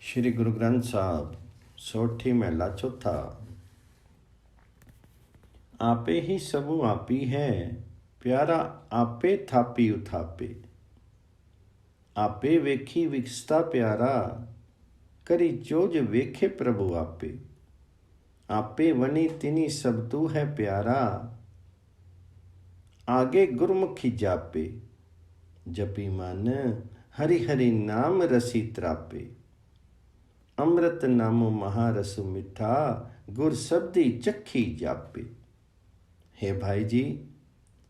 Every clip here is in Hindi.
श्री गुरु ग्रंथ साहब सोठी महला चौथा। आपे ही सबू आपी है, प्यारा आपे थापी उथापे। आपे वेखी विकसता प्यारा, करी जोज वेखे प्रभु आपे। आपे वनी तिनी सब तू है प्यारा, आगे गुरमुखी जापे। जपी मन हरि हरि नाम रसी त्रापे। अमृत नामो महारसु मिठा, गुर शब्दी चखी जापे। हे भाई जी,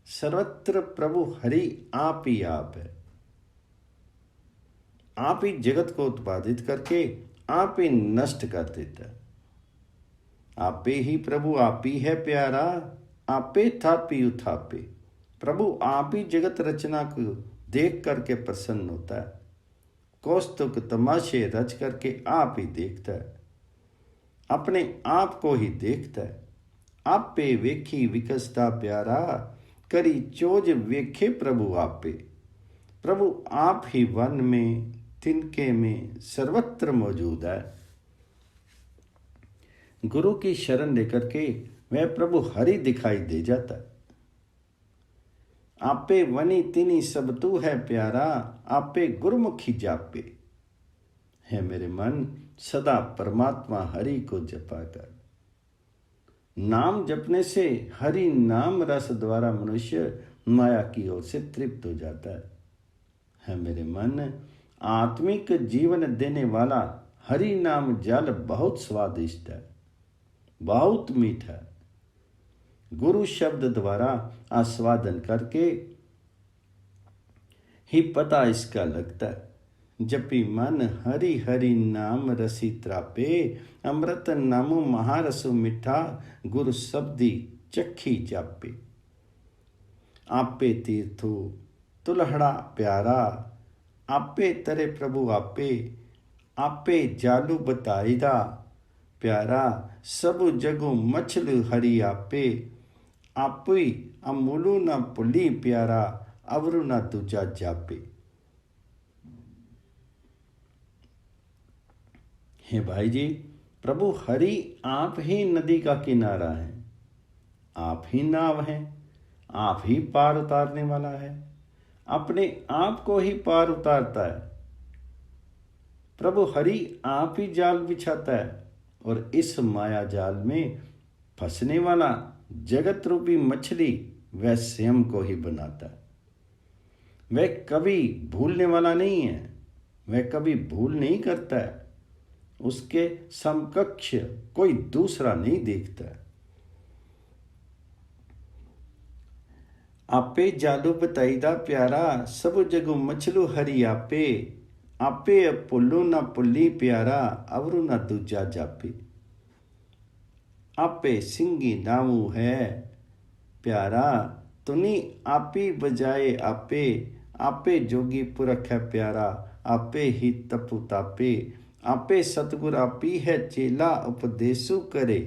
सर्वत्र प्रभु हरि आप ही आप है। आप ही जगत को उत्पादित करके आप ही नष्ट कर देता है। आपे ही प्रभु आप ही है प्यारा, आपे थापी उथापे। प्रभु आप ही जगत रचना को देख करके प्रसन्न होता है। कौस्तुक तमाशे रच करके आप ही देखता है, अपने आप को ही देखता है। आपे वेखी विकसता प्यारा, करी चोज वेखे प्रभु आपे। प्रभु आप ही वन में तिनके में सर्वत्र मौजूद है। गुरु की शरण लेकर के वह प्रभु हरि दिखाई दे जाता है। आपे वनी तिनी सब तू है प्यारा, आपे गुरमुखी जापे। है मेरे मन, सदा परमात्मा हरि को जपा कर। नाम जपने से हरि नाम रस द्वारा मनुष्य माया की ओर से तृप्त हो जाता है मेरे मन, आत्मिक जीवन देने वाला हरि नाम जल बहुत स्वादिष्ट है, बहुत मीठा है। गुरु शब्द द्वारा आस्वादन करके ही पता इसका लगता है। जपी मन हरि हरि नाम रसी त्रापे। अमृत नामो महारसु मिठा, गुरु शब्दी चखी जापे। आपे तीर्थो तुलहड़ा प्यारा, आपे तरे प्रभु आपे। आपे जालू बताईदा प्यारा, सब जगो मछलु हरि आपे। आपी अमूलु न पुली प्यारा, अवरु न दूजा जापे। हे भाई जी, प्रभु हरि आप ही नदी का किनारा है, आप ही नाव है, आप ही पार उतारने वाला है, अपने आप को ही पार उतारता है। प्रभु हरि आप ही जाल बिछाता है और इस माया जाल में फंसने वाला जगत रूपी मछली वह स्वयं को ही बनाता है। वह कभी भूलने वाला नहीं है, वह कभी भूल नहीं करता है। उसके समकक्ष कोई दूसरा नहीं देखता है। आपे जालू बताईदा प्यारा, सब जगु मछलू हरि आपे। आपे पुल्लू न पुल्ली प्यारा, अवरु न दूजा जापे। आपे सिंगी नामू है प्यारा, तुनी आपी बजाए आपे। आपे जोगी पुरख है प्यारा, आपे ही तपु तापे। आपे सतगुर आपी है चेला, उपदेसु करे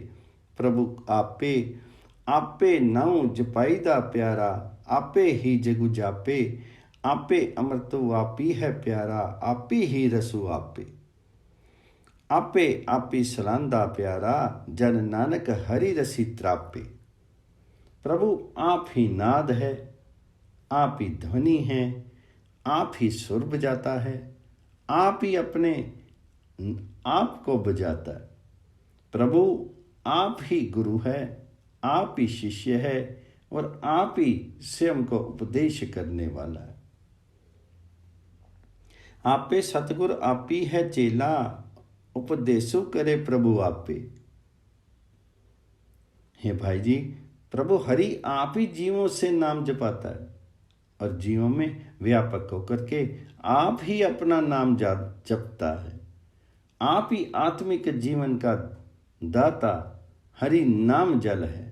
प्रभु आपे। आपे नाउ जपाईदा प्यारा, आपे ही जगु जापे। आपे अमृतु आपी है प्यारा, आपी ही रसु आपे। आपे आपी सलांदा प्यारा, जन नानक हरि रसी त्रापे। प्रभु आप ही नाद है, आप ही ध्वनि है, आप ही सुर बजाता है, आप ही अपने आप को बजाता है। प्रभु आप ही गुरु है, आप ही शिष्य है और आप ही स्वयं को उपदेश करने वाला है। आपे सतगुर आपी है चेला, उपदेशु करे प्रभु आपे। हे भाई जी, प्रभु हरि आप ही जीवों से नाम जपाता है और जीवों में व्यापक होकर के आप ही अपना नाम जपता है। आप ही आत्मिक जीवन का दाता हरि नाम जल है।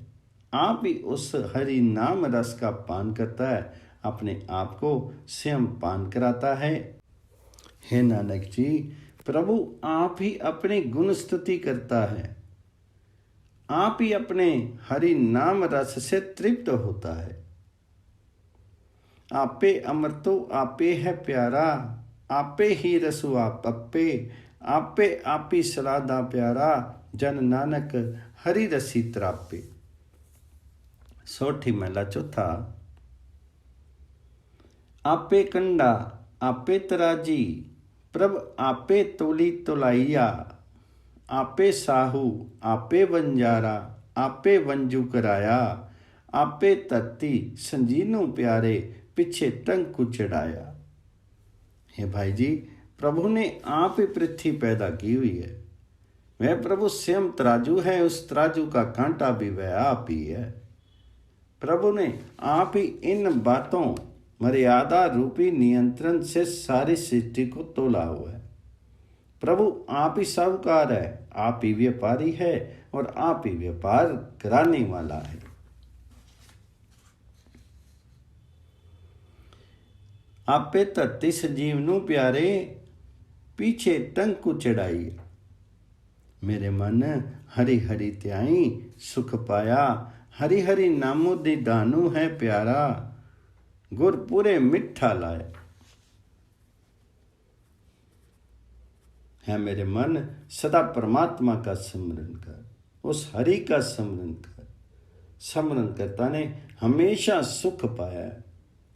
आप ही उस हरि नाम रस का पान करता है, अपने आप को स्वयं पान कराता है। हे नानक जी, प्रभु आप ही अपनी गुण स्तुति करता है, आप ही अपने हरि नाम रस से तृप्त होता है। आपे अमृतो आपे है प्यारा, आपे ही रसु आप अपे। आपे आपी सलादा प्यारा, जन नानक हरि रसी तरापे। सोठी महला चौथा। आपे कंडा आपे तराजी, प्रभ आपे तोली तोलाइया। आपे साहू आपे वंजारा, आपे वंजू कराया। आपे धरती संजीनू प्यारे, पीछे टंकू चढ़ाया। हे भाई जी, प्रभु ने आप ही पृथ्वी पैदा की हुई है। वह प्रभु स्वयं तराजू है, उस तराजू का कांटा भी वह आप ही है। प्रभु ने आप ही इन बातों मर्यादा रूपी नियंत्रण से सारी सृष्टि को तोला हुआ है। प्रभु आप ही साहूकार है, आप ही व्यापारी है और आप ही व्यापार कराने वाला है। आपे धरती संजीवनू प्यारे, पीछे टंकू चढ़ाई। मेरे मन हरि हरि त्याई सुख पाया, हरि हरि नामो दी दानू है प्यारा, गुर पूरे मिठा लाया। है मेरे मन, सदा परमात्मा का स्मरण कर, उस हरि का स्मरण कर। स्मरण करता ने हमेशा सुख पाया।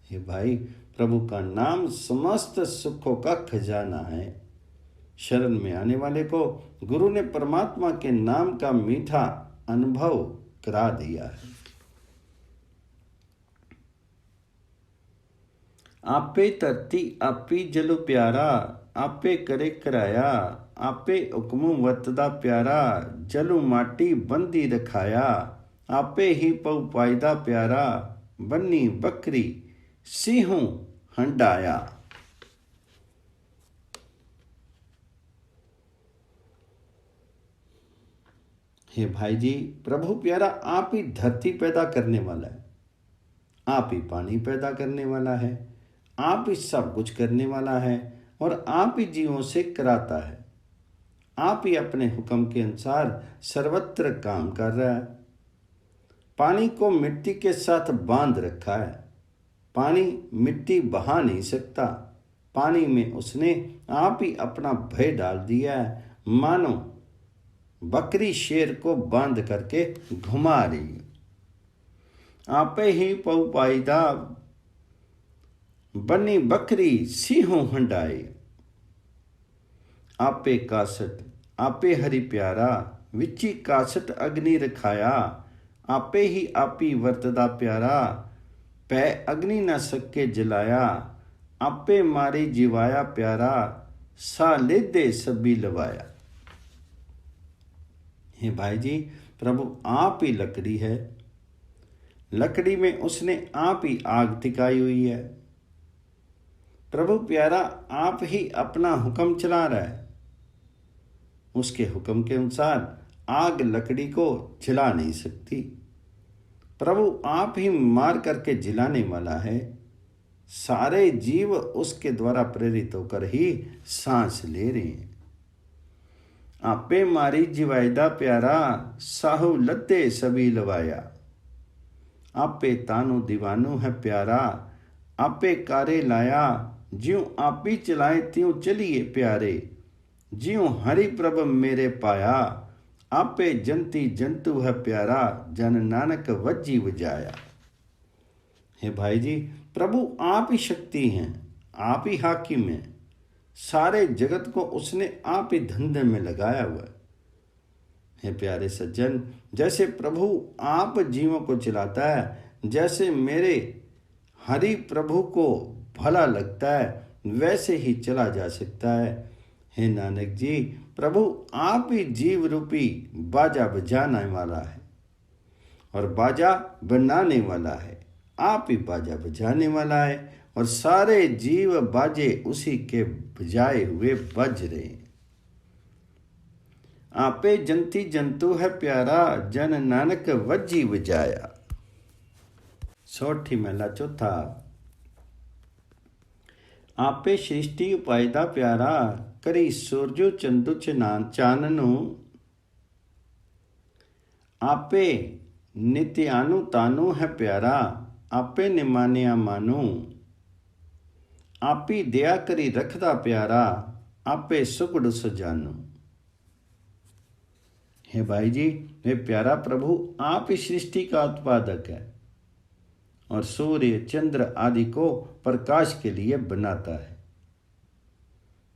हे भाई, प्रभु का नाम समस्त सुखों का खजाना है। शरण में आने वाले को गुरु ने परमात्मा के नाम का मीठा अनुभव करा दिया है। आपे धरती आपी जलु प्यारा, आपे करे कराया। आपे हुक्मु वतदा प्यारा, जलु माटी बंदी रखाया। आपे ही पऊ पायदा प्यारा, बन्नी बकरी सिंहू हंडाया। हे भाई जी, प्रभु प्यारा आप ही धरती पैदा करने वाला है, आप ही पानी पैदा करने वाला है, आप ही सब कुछ करने वाला है और आप ही जीवों से कराता है। आप ही अपने हुक्म के अनुसार सर्वत्र काम कर रहा है। पानी को मिट्टी के साथ बांध रखा है। पानी मिट्टी बहा नहीं सकता। पानी में उसने आप ही अपना भय डाल दिया है, मानो बकरी शेर को बांध करके घुमा रही है। आपे ही पऊ पाईदा, बनी बकरी सिंहों हंडाए। आपे कासट आपे हरि प्यारा, विची कासट अग्नि रखाया। आपे ही आपी वर्तदा प्यारा, पै अग्नि न सके जलाया। आपे मारी जिवाया प्यारा, सा लेदे सभी लवाया। हे भाई जी, प्रभु आप ही लकड़ी है। लकड़ी में उसने आप ही आग टिकाई हुई है। प्रभु प्यारा आप ही अपना हुक्म चला रहा है। उसके हुक्म के अनुसार आग लकड़ी को जला नहीं सकती। प्रभु आप ही मार करके जलाने वाला है। सारे जीव उसके द्वारा प्रेरित होकर ही सांस ले रहे हैं। आपे मारी जिवायदा प्यारा, साहू लद्दे सभी लवाया। आपे तानू दीवानू है प्यारा, आपे कारे लाया। ज्यों आप ही चलाए त्यों चलिए प्यारे, ज्यों हरि प्रभ मेरे पाया। आपे जंती जंतु है प्यारा, जन नानक वज्जी वजाया। हे भाई जी, प्रभु आप ही शक्ति हैं, आप ही हाकिम हैं। सारे जगत को उसने आप ही धंधे में लगाया हुआ है। हे प्यारे सज्जन, जैसे प्रभु आप जीवों को चलाता है, जैसे मेरे हरि प्रभु को भला लगता है, वैसे ही चला जा सकता है। हे नानक जी, प्रभु आप ही जीव रूपी बाजा बजाने वाला है और बाजा बनाने वाला है। आप ही बाजा बजाने वाला है और सारे जीव बाजे उसी के बजाए हुए बज रहे हैं। आपे जंती जंतु है प्यारा, जन नानक वज्जी बजाया। सोठी महला चौथा। आपे सृष्टि उपायदा प्यारा, करी सूरजो चंदु चाननु। आपे नित्यानु तानु है प्यारा, आपे निमानिया मानू। आपी दया करी रखदा प्यारा, आपे सुगड़ सुजानो। हे भाई जी, हे प्यारा प्रभु, आप ही सृष्टि का उत्पादक है और सूर्य चंद्र आदि को प्रकाश के लिए बनाता है।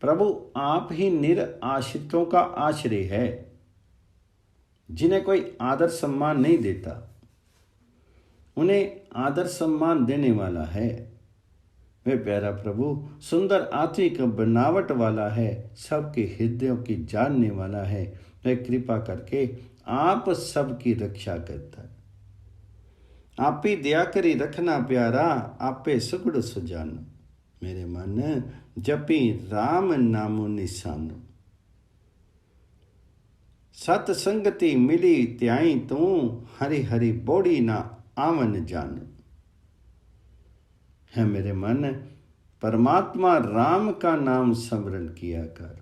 प्रभु, आप ही निराश्रितों का आश्रय है, जिन्हें कोई आदर सम्मान नहीं देता, उन्हें आदर सम्मान देने वाला है। वे प्यारा प्रभु सुंदर आत्मिक बनावट वाला है, सबके हृदयों की जानने वाला है। वह कृपा करके आप सबकी रक्षा करता है। आप ही दया करी रखना प्यारा, आपे सुगड़ सुजानो। मेरे मन जपी राम नामो निशानो। सत संगति मिली त्याई तू, हरि हरि बोड़ी ना आवन जान। है मेरे मन, परमात्मा राम का नाम स्मरण किया कर,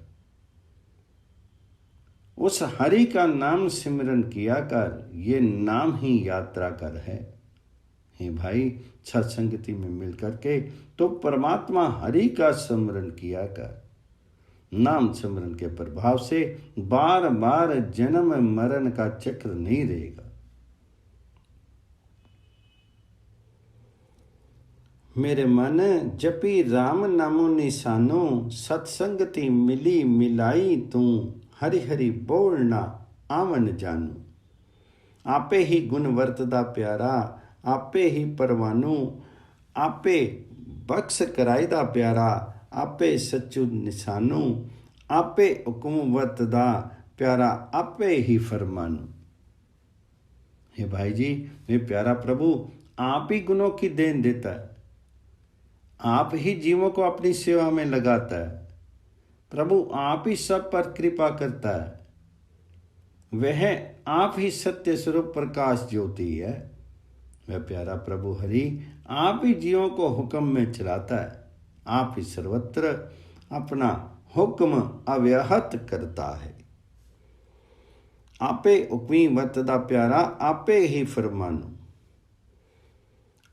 उस हरि का नाम सिमरन किया कर, ये नाम ही यात्रा कर है। हे भाई, सत्संगति में मिल करके तो परमात्मा हरि का स्मरण किया कर। नाम स्मरण के प्रभाव से बार बार जन्म मरण का चक्र नहीं रहेगा। मेरे मन जपी राम नामो निशानो, सत्संगति मिली मिलाई तू, हरि हरि बोलना आवन जानू। आपे ही गुण वर्तदा प्यारा, आपे ही परवानू, आपे बख्श कराईदा प्यारा, आपे सच्चू निशानू, आपे हुक्म वर्तदा प्यारा, आपे ही फरमानू। हे भाई जी, हे प्यारा प्रभु, आप ही गुणों की देन देता है, आप ही जीवों को अपनी सेवा में लगाता है। प्रभु, आप ही सब पर कृपा करता है। वह आप ही सत्य स्वरूप प्रकाश ज्योति है। वह प्यारा प्रभु हरि आप ही जीवों को हुक्म में चलाता है। आप ही सर्वत्र अपना हुक्म अव्याहत करता है। आपे हुक्मी वर्तदा प्यारा, आपे ही फरमानो।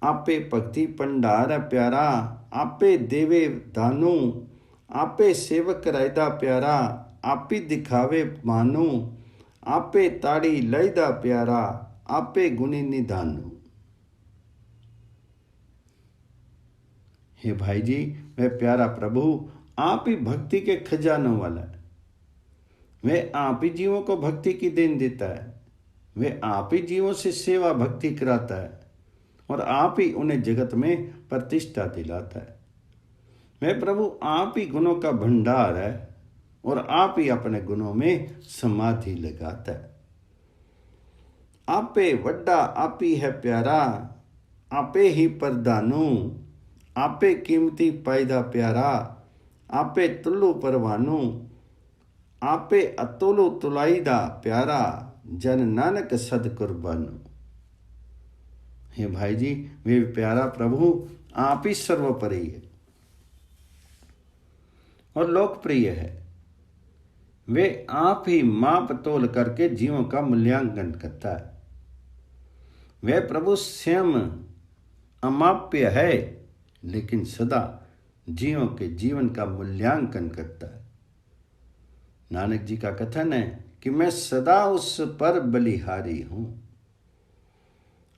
आपे भक्ति भंडार है प्यारा, आपे देवे दानू, आपे सेवक कराईदा प्यारा, आपे दिखावे मानू, आपे ताड़ी लईदा प्यारा, आपे गुणी निधानू। हे भाई जी, वह प्यारा प्रभु आप ही भक्ति के खजानों वाला है। वह आप ही जीवों को भक्ति की देन देता है। वह आप ही जीवों से सेवा भक्ति कराता है और आप ही उन्हें जगत में प्रतिष्ठा दिलाता है। वह प्रभु आप ही गुणों का भंडार है और आप ही अपने गुणों में समाधि लगाता है। आपे वड्डा आप ही है प्यारा, आपे ही परदानू, आपे कीमती पैदा प्यारा, आपे तुल्लू परवानू, आपे अतुलु तुलाईदा प्यारा, जन नानक सद कुर्बानू। हे भाई जी, वे प्यारा प्रभु आप ही सर्वोपरि है और लोकप्रिय है। वे आप ही माप तोल करके जीवों का मूल्यांकन करता है। वे प्रभु स्वयं अमाप्य है, लेकिन सदा जीवों के जीवन का मूल्यांकन करता है। नानक जी का कथन है कि मैं सदा उस पर बलिहारी हूं।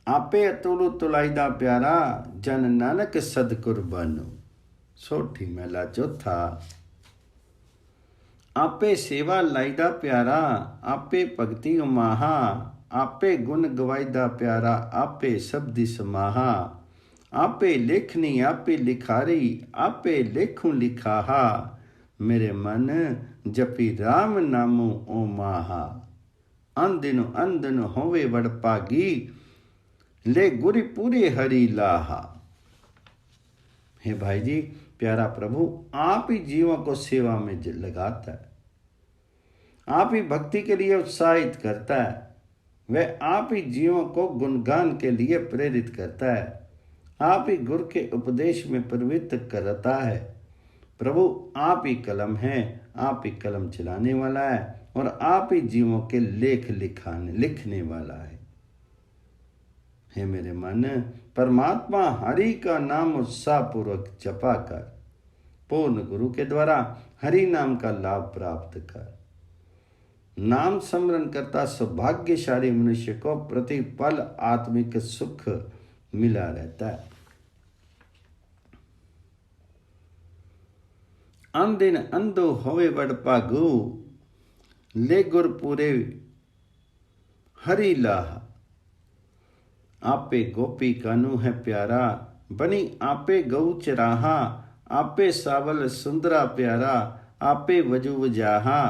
आपे अतुलु तुलाईदा प्यारा, जन नानक सद कुर्बानू। सोठी मेला चौथा। आपे सेवा लाईदा प्यारा, आपे भगति उमाहा, आपे गुण गवाईदा प्यारा, आपे शब्दी समाहा, आपे लेखनी आपे लिखारी, आपे लेखूं लिखाहा, मेरे मन जपी राम नामो ओ माहा, अंदिन अंदन होवे वडपागी, ले गुरी पूरे हरि लाहा। हे भाई जी, प्यारा प्रभु आप ही जीवों को सेवा में लगाता है। आप ही भक्ति के लिए उत्साहित करता है। वह आप ही जीवों को गुणगान के लिए प्रेरित करता है। आप ही गुरु के उपदेश में प्रवृत्त करता है। प्रभु आप ही कलम है, आप ही कलम चलाने वाला है और आप ही जीवों के लेख लिखने वाला है। हे मेरे मन, परमात्मा हरि का नाम उत्साहपूर्वक जपा कर पूर्ण गुरु के द्वारा हरि नाम का लाभ प्राप्त कर। नाम स्मरण करता सौभाग्यशाली मनुष्य को प्रतिपल आत्मिक सुख मिला रहता है। दिन अंधो होवे बड़ भागु, ले गुर पूरे हरि लाह। आपे गोपी कानू है प्यारा, बनी आपे गऊ चराहा। आपे सावल सुंदरा प्यारा, आपे वजू वजाहा।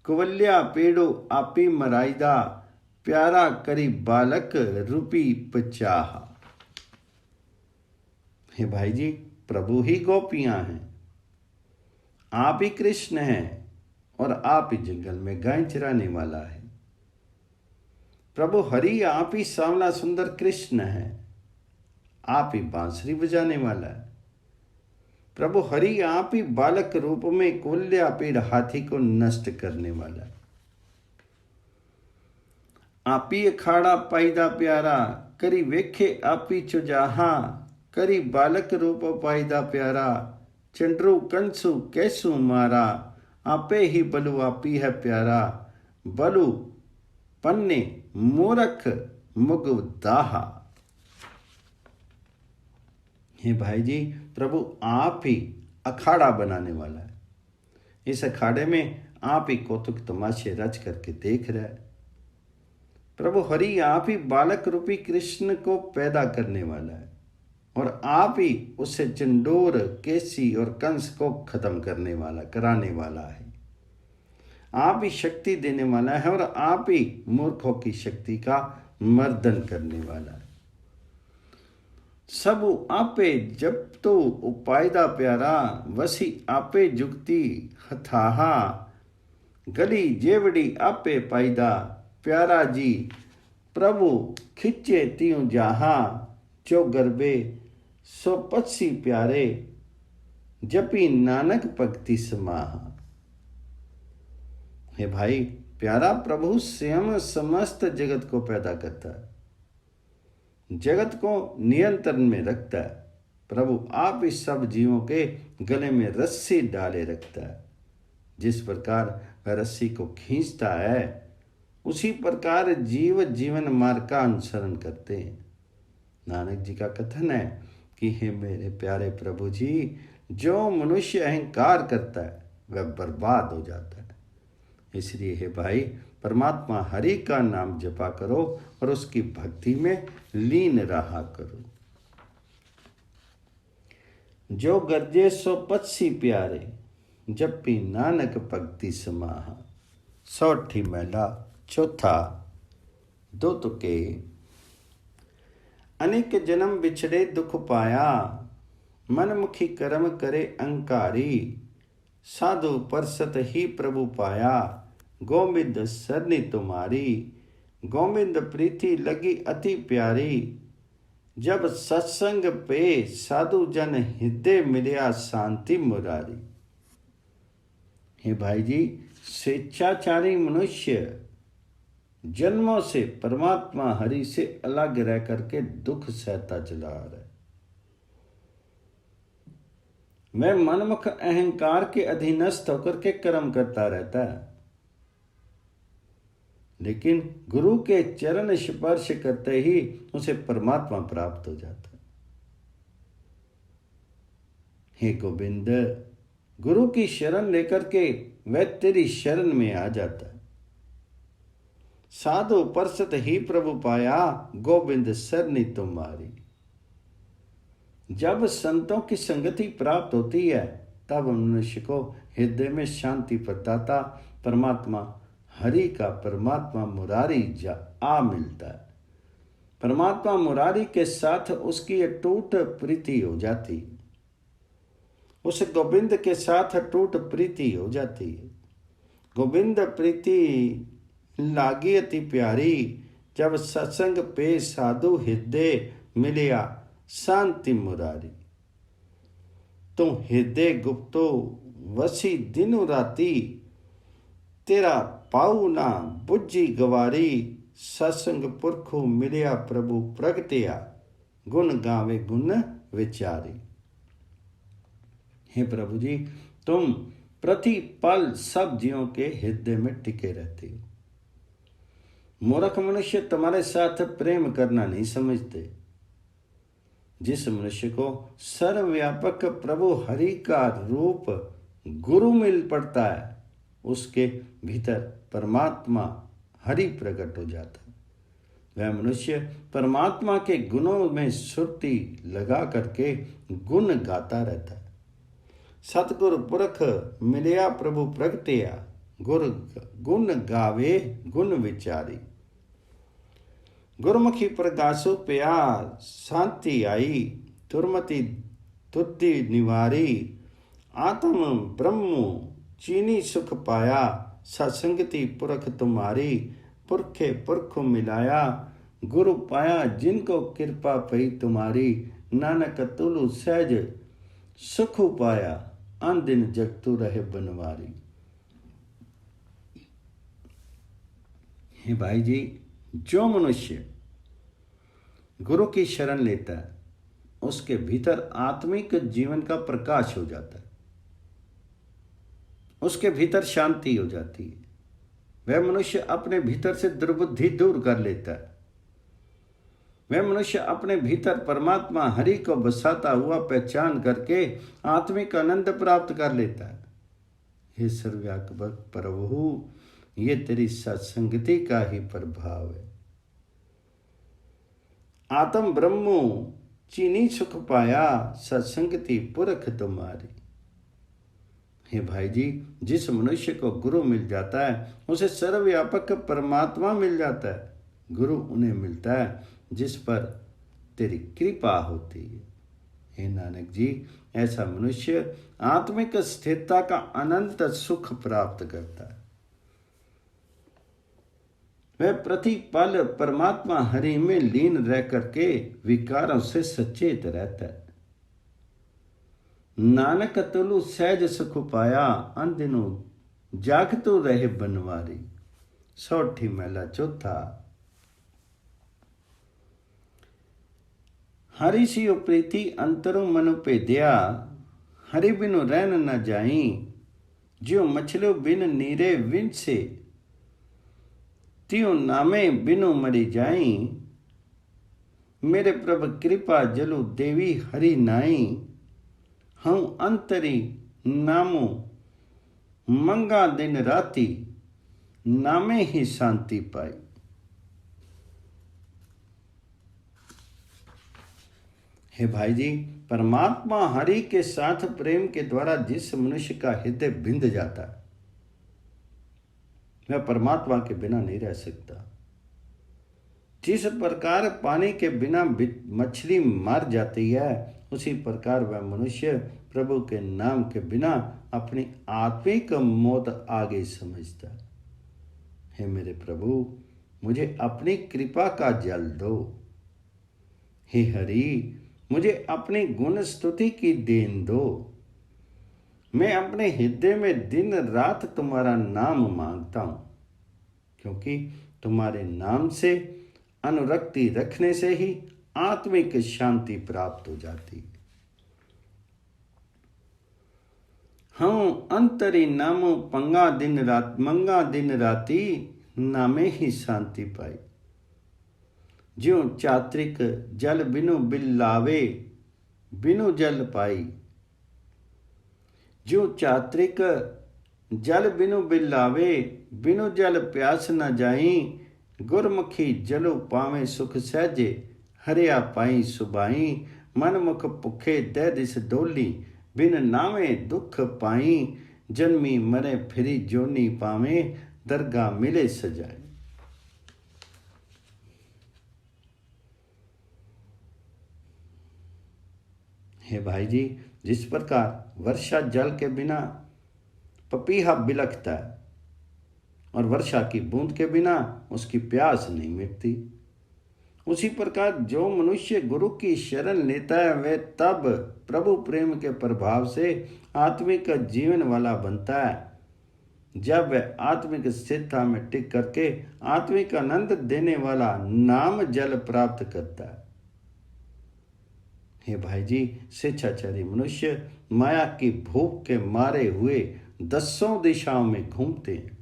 कुवल्या पेड़ो आपी मराइदा, प्यारा करी बालक रूपी पचाहा। हे भाई जी, प्रभु ही गोपियां हैं, आप ही कृष्ण हैं और आप ही जंगल में गाय चराने वाला है। प्रभु हरि आप ही सांवला सुंदर कृष्ण है, आप ही बांसुरी बजाने वाला है। प्रभु हरि आप ही बालक रूप में कुल्ल्या पेड़ हाथी को नष्ट करने वाला है। आप ही अखाड़ा पाईदा प्यारा, करी वेखे आप ही चुजाहा। करी बालक रूप पाईदा प्यारा, चंड्रू कंसु कैसु मारा। आपे ही बलु आपी है प्यारा, बलु पन्ने मूरख मुग दाहा। हे भाई जी, प्रभु आप ही अखाड़ा बनाने वाला है। इस अखाड़े में आप ही कौतुक तमाशे रच करके देख रहा है। प्रभु हरि आप ही बालक रूपी कृष्ण को पैदा करने वाला है और आप ही उससे चंडोर केसी और कंस को खत्म करने वाला कराने वाला है। आप ही शक्ति देने वाला है और आप ही मूर्खों की शक्ति का मर्दन करने वाला है। सब आपे जब तो उपायदा प्यारा, वसी आपे जुगती हथाहा। गली जेवड़ी आपे पायदा, प्यारा जी प्रभु खिच्चे तियों जहा। जो गरबे सो पत्सी प्यारे, जपी नानक भक्ति समाहा। हे भाई, प्यारा प्रभु स्वयं समस्त जगत को पैदा करता है, जगत को नियंत्रण में रखता है। प्रभु आप इस सब जीवों के गले में रस्सी डाले रखता है। जिस प्रकार वह रस्सी को खींचता है, उसी प्रकार जीव जीवन मार्ग का अनुसरण करते हैं। नानक जी का कथन है कि हे मेरे प्यारे प्रभु जी, जो मनुष्य अहंकार करता है वह बर्बाद हो जाता है। इसलिए हे भाई, परमात्मा हरि का नाम जपा करो और उसकी भक्ति में लीन रहा करो। जो गरजे सो पत्सी प्यारे, जपी नानक भक्ति समाहा। सौठी महिला चौथा दो तुके। अनेक जन्म बिछड़े दुख पाया, मनमुखी कर्म करे अंकारी। साधु परसत ही प्रभु पाया, गोविंद सरनी तुम्हारी। गोविंद प्रीति लगी अति प्यारी, जब सत्संग पे साधु जन हृदय मिलिया शांति मुरारी। हे भाई जी, स्वेच्छाचारी मनुष्य जन्मों से परमात्मा हरि से अलग रह करके दुख सहता चला रहा है। मैं मनमुख अहंकार के अधीनस्थ होकर के कर्म करता रहता है, लेकिन गुरु के चरण स्पर्श करते ही उसे परमात्मा प्राप्त हो जाता है। हे गोविंद, गुरु की शरण लेकर के वह तेरी शरण में आ जाता है। साधु परसत ही प्रभु पाया, गोविंद सरनी तुम्हारी। जब संतों की संगति प्राप्त होती है, तब मनुष्य को हृदय में शांति प्रदाता परमात्मा हरि का परमात्मा मुरारी आ मिलता है। परमात्मा मुरारी के साथ उसकी अटूट प्रीति हो जाती है, उस गोविंद के साथ अटूट प्रीति हो जाती है। गोविंद प्रीति लागी अति प्यारी, जब सत्संग पे साधु हृदय मिलिया शांति मुरारी। तुम हृदय गुप्तो वसी दिनु राती, तेरा पाऊ ना बुझी गवारी। सत्संग पुरखो मिलिया प्रभु प्रगटिया, गुण गावे गुण विचारी। हे प्रभु जी, तुम प्रतिपल सब जीवों के हृदय में टिके रहते हो। मूर्ख मनुष्य तुम्हारे साथ प्रेम करना नहीं समझते। जिस मनुष्य को सर्वव्यापक प्रभु हरि का रूप गुरु मिल पड़ता है, उसके भीतर परमात्मा हरि प्रकट हो जाता है। वह मनुष्य परमात्मा के गुणों में सुरती लगा करके गुण गाता रहता है। सतगुरु पुरख मिलया प्रभु प्रगटिया, गुर गुण गावे गुण विचारी। गुरमुखी प्रगासो प्या शांति आई, दुर्मति तुद्धि निवारी। आत्म ब्रह्म चीनी सुख पाया, सत्संगति पुरख तुम्हारी। पुरखे पुरख मिलाया, गुरु पाया जिनको कृपा पई तुम्हारी। नानक तुलु सहज सुख पाया, अन दिन जगतु रहे बनवारी। हे भाई जी, जो मनुष्य गुरु की शरण लेता है, उसके भीतर आत्मिक जीवन का प्रकाश हो जाता है, उसके भीतर शांति हो जाती है। वह मनुष्य अपने भीतर से दुर्बुद्धि दूर कर लेता है। वह मनुष्य अपने भीतर परमात्मा हरि को बसाता हुआ पहचान करके आत्मिक आनंद प्राप्त कर लेता है। हे सर्वव्यापक प्रभु, ये तेरी सत्संगति का ही प्रभाव है। आत्म ब्रह्मो चीनी सुख पाया, सत्संगति पुरख तुम्हारी। हे भाई जी, जिस मनुष्य को गुरु मिल जाता है, उसे सर्वव्यापक परमात्मा मिल जाता है। गुरु उन्हें मिलता है जिस पर तेरी कृपा होती है। हे नानक जी, ऐसा मनुष्य आत्मिक स्थिरता का अनंत सुख प्राप्त करता है। वह प्रतिपल परमात्मा हरि में लीन रह करके विकारों से सचेत रहता है। नानक तुलु सहज सुख पाया, अन दिनों जागतु रहे बनवारी। सौठी महला चौथा। हरि सियो प्रीति अंतरु मनु पेद्या, हरि बिनु रहन न जाई। ज्यो मछलो बिन नीरे विन से, त्यों नामे बिनु मरी जाई। मेरे प्रभु कृपा जलु देवी हरि नाई। हूँ अंतरी नामो मंगा दिन राती, नामे ही शांति पाई। हे भाई जी, परमात्मा हरि के साथ प्रेम के द्वारा जिस मनुष्य का हृदय बिंद जाता है, वह परमात्मा के बिना नहीं रह सकता। जिस प्रकार पानी के बिना मछली मर जाती है, उसी प्रकार वह मनुष्य प्रभु के नाम के बिना अपनी आत्मिक मौत आगे समझता है। हे मेरे प्रभु, मुझे अपनी कृपा का जल दो। हे हरि, मुझे अपनी गुण स्तुति की देन दो। मैं अपने हृदय में दिन रात तुम्हारा नाम मांगता हूं, क्योंकि तुम्हारे नाम से अनुरक्ति रखने से ही आत्मिक शांति प्राप्त हो जाती है। हाँ अंतरी नामो पंगा दिन रात मंगा दिन राती, नामे ही शांति पाई। ज्यों चात्रिक जल बिनु बिल्लावे, बिनु जल पाई। ज्यों चात्रिक जल बिनु बिल्लावे, बिनु जल प्यास न जाई। गुरमुखी जलो पावे सुख सहजे, हरिया पाई सुबाई। मन मुख भुखे दह दिस डोली, बिन नावे दुख पाई। जन्मी मरे फिरी जोनी पावे, दरगाह मिले सजाए। हे भाई जी, जिस प्रकार वर्षा जल के बिना पपीहा बिलखता है और वर्षा की बूंद के बिना उसकी प्यास नहीं मिटती, उसी प्रकार जो मनुष्य गुरु की शरण लेता है, वह तब प्रभु प्रेम के प्रभाव से आत्मिक जीवन वाला बनता है। जब वह आत्मिक स्थिरता में टिक करके आत्मिक आनंद देने वाला नाम जल प्राप्त करता है। हे भाई जी, स्वेच्छाचारी मनुष्य माया की भूख के मारे हुए दसों दिशाओं में घूमते हैं।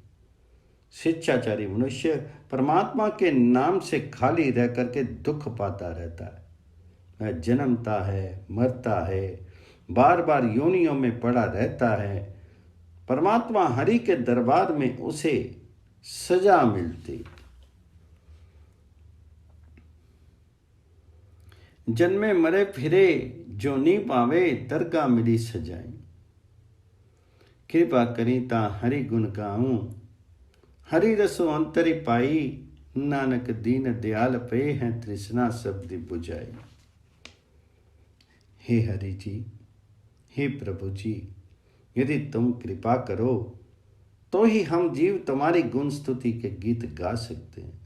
स्वेच्छाचारी मनुष्य परमात्मा के नाम से खाली रह करके दुख पाता रहता है। वह जन्मता है, मरता है, बार बार योनियों में पड़ा रहता है। परमात्मा हरि के दरबार में उसे सजा मिलती। जन्मे मरे फिरे जो नी पावे, दरगाह मिली सजाई। कृपा करी ता हरि गुण गाऊं, हरि रसो अंतरि पाई। नानक दीन दयाल पे हैं, तृष्णा शब्द बुझाई। हे हरि जी, हे प्रभु जी, यदि तुम कृपा करो तो ही हम जीव तुम्हारी गुण स्तुति के गीत गा सकते हैं।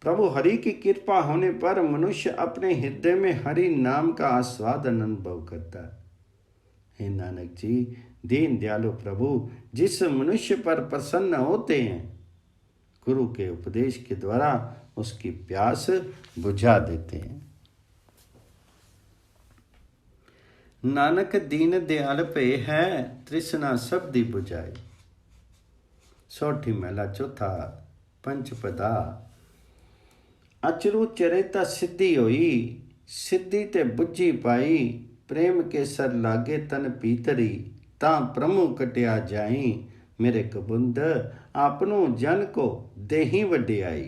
प्रभु हरि की कृपा होने पर मनुष्य अपने हृदय में हरि नाम का आस्वादन अनुभव करता है। हे नानक जी, दीन दयालु प्रभु जिस मनुष्य पर प्रसन्न होते हैं, गुरु के उपदेश के द्वारा उसकी प्यास बुझा देते हैं। नानक दीन दयाल पे है, तृष्णा शब्दी बुझाई। सोठी महला चौथा पंचपदा। अचरू चरेता सिद्धि होई, सिद्धि ते बुझी पाई। प्रेम के सर लागे तन पीतरी, ता प्रमु कटिया जाई। मेरे कबुंद आपनो जन को देही वड्याई।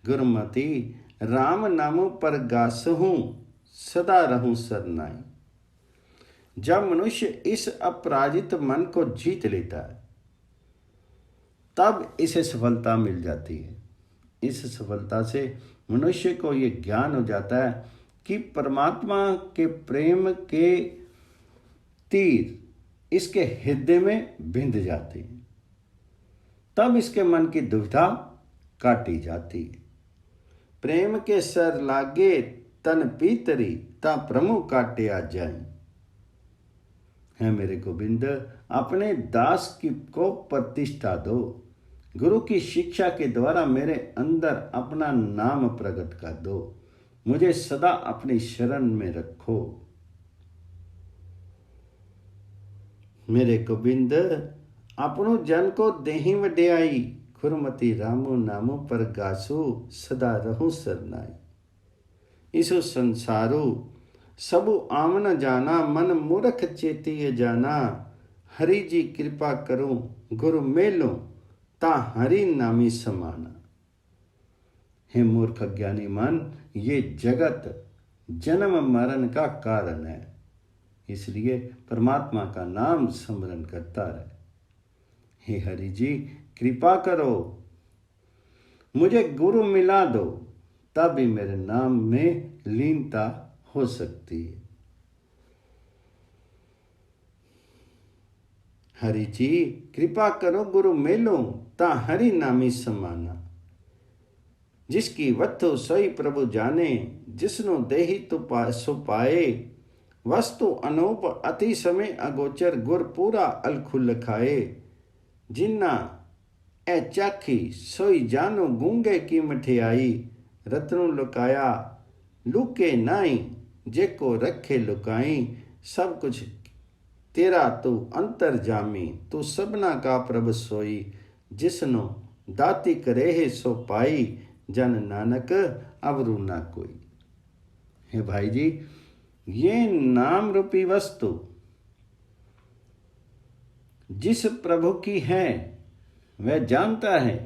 गुरमति राम नामो पर गासहूँ, सदा रहूं सरनाई। जब मनुष्य इस अपराजित मन को जीत लेता है तब इसे सफलता मिल जाती है। इस सफलता से मनुष्य को ये ज्ञान हो जाता है कि परमात्मा के प्रेम के तीर इसके हृदय में बिंध जाते हैं। तब इसके मन की दुविधा काटी जाती है। प्रेम के सर लागे तन पीतरी, ता प्रमु काटिया जाए। है मेरे गोविंद, अपने दास की को प्रतिष्ठा दो। गुरु की शिक्षा के द्वारा मेरे अंदर अपना नाम प्रकट कर दो। मुझे सदा अपनी शरण में रखो। मेरे गोविंद, अपनो जन को देही वड्याई। खुरमती रामो नामो पर गासो, सदा रहूं सरनाई। इसो संसारो सबु आमन जाना, मन मूर्ख चेती जाना। हरि जी कृपा करो, गुरु मेलो ता हरि नामी समाना। हे मूर्ख ज्ञानी मन, ये जगत जन्म मरण का कारण है, इसलिए परमात्मा का नाम स्मरण करता रहे। हे हरि जी कृपा करो, मुझे गुरु मिला दो, तभी मेरे नाम में लीनता हो सकती है। हरि जी कृपा करो, गुरु मेलो ता हरि नामी समाना। जिसकी वत्तु सोई प्रभु जाने, जिसनो देही तो सो पाए। वस्तु अनूप अति समय अगोचर, गुर पूरा अलखुल खाए। जिन्ना ए चाखी सोई जानो, गूंगे की मठियाई। रत्नों लुकाया लुके नाई, जेको रखे लुकाई। सब कुछ तेरा तू अंतर जामी, तू सबना का प्रभ सोई। जिसनो दाती करे है सो पाई, जन नानक अवरु ना कोई। हे भाई जी, ये नाम रूपी वस्तु जिस प्रभु की है वह जानता है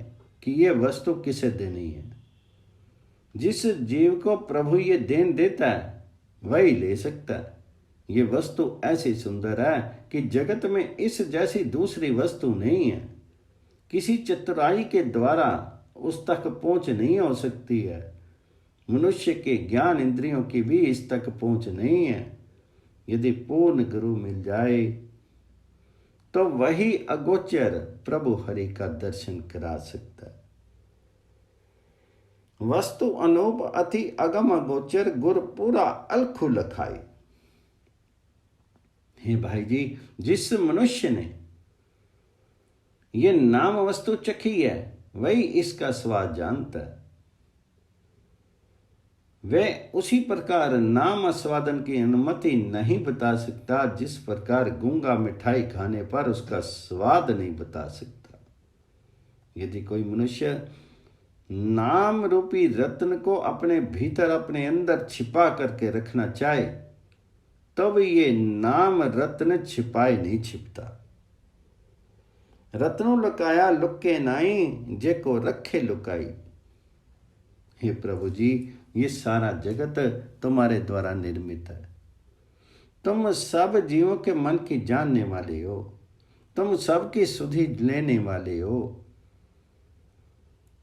कि यह वस्तु किसे देनी है। जिस जीव को प्रभु ये देन देता है वही ले सकता है। ये वस्तु ऐसी सुंदर है कि जगत में इस जैसी दूसरी वस्तु नहीं है। किसी चतुराई के द्वारा उस तक पहुंच नहीं हो सकती है। मनुष्य के ज्ञान इंद्रियों की भी इस तक पहुंच नहीं है। यदि पूर्ण गुरु मिल जाए तो वही अगोचर प्रभु हरि का दर्शन करा सकता है। वस्तु अनूप अति अगम अगोचर, गुर पूरा अलखु लखाई। हे भाई जी, जिस मनुष्य ने ये नाम वस्तु चखी है वही इसका स्वाद जानता है। वह उसी प्रकार नाम आस्वादन की अनुमति नहीं बता सकता जिस प्रकार गूंगा मिठाई खाने पर उसका स्वाद नहीं बता सकता। यदि कोई मनुष्य नाम रूपी रत्न को अपने भीतर अपने अंदर छिपा करके रखना चाहे तब ये नाम रत्न छिपाए नहीं छिपता। रत्नों लुकाया लुके नाई, जेको रखे लुकाई। हे प्रभु जी, ये सारा जगत तुम्हारे द्वारा निर्मित है। तुम सब जीवों के मन की जानने वाले हो, तुम सबकी सुधि लेने वाले हो,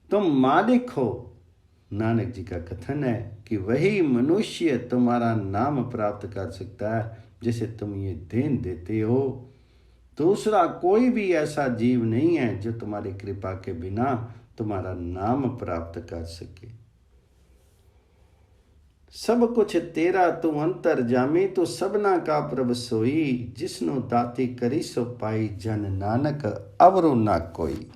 तुम मालिक हो। नानक जी का कथन है कि वही मनुष्य तुम्हारा नाम प्राप्त कर सकता है जिसे तुम ये देन देते हो। दूसरा कोई भी ऐसा जीव नहीं है जो तुम्हारी कृपा के बिना तुम्हारा नाम प्राप्त कर सके। सब कुछ तेरा तू अंतर जामी, तू सबना का प्रभ सोई, जिसनु दाती करी सो पाई, जन नानक अवरु ना कोई।